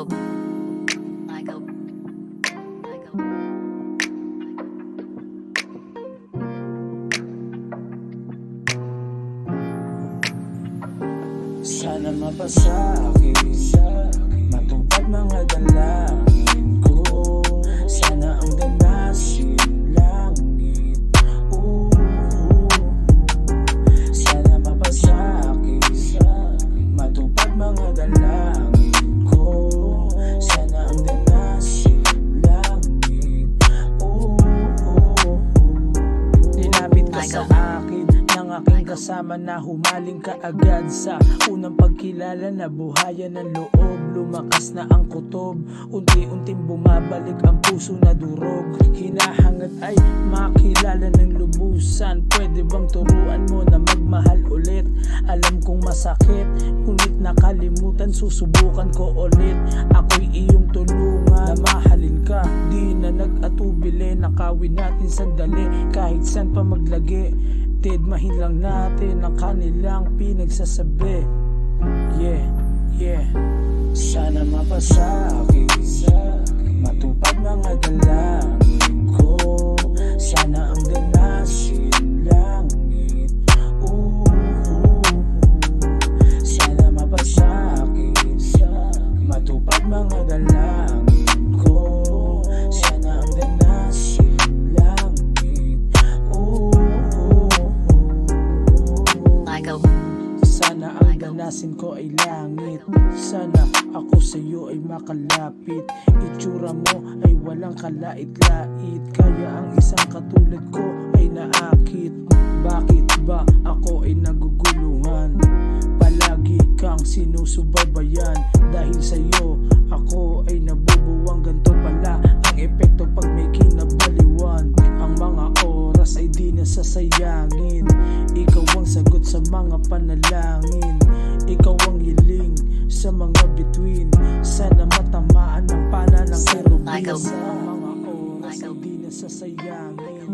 Michael. Michael. Michael. Sana mapasa akin, matupad mga dalangin ko. Sana ang danasin langit. Sana mapasa akin, matupad mga dalangin ko. Sana ang danasin langit. Nilapit ka sa akin ng aking kasama na humaling ka agad sa unang pagkilala na buhayan ng loob. Lumakas na ang kutob, unti-unting bumabalik ang puso na durog. Hinahangad ay makilala ng lubusan. Pwede bang turuan mo na magmahal ulit? Alam kong masakit, ngunit nakalimutan, susubukan ko ulit. Ako'y iyong tulungan na mahalin ka, di na nag-atubili. Nakawin natin sandali, kahit saan pa maglagi. Tidmahin lang natin ang kanilang pinagsasabi. Yeah, yeah. Sana mapasa akin, matupad mga dalangin ko. Sana ang danasin langit. Sana mapasa akin, matupad mga dalangin ko. Sana ang danasin langit. Michael. Sana ang danasin ko ay langit. Sana ako sa'yo ay makalapit. Itsura mo ay walang kalait-lait, kaya ang isang katulad ko ay naakit. Bakit ba ako ay naguguluhan? Palagi kang sinusubaybayan. Dahil sa'yo ako ay nabubuwang. Ganto pala ang epekto pag may kinabaliwan. Ang mga oras ay di nasasayangin. Ikaw ang sagot sa mga panalangin. Ikaw ang hiling sa mga bituin. Sana matamaan ng pana ng kerubin. Michael. Ang mga oras ay di nasasayangin.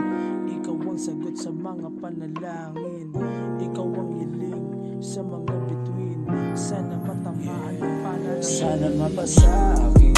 Ikaw ang sagot sa mga panalangin. Ikaw ang hiling sa mga bituin. Sana matamaan ng pana ng kerubin. Sana mapasa akin,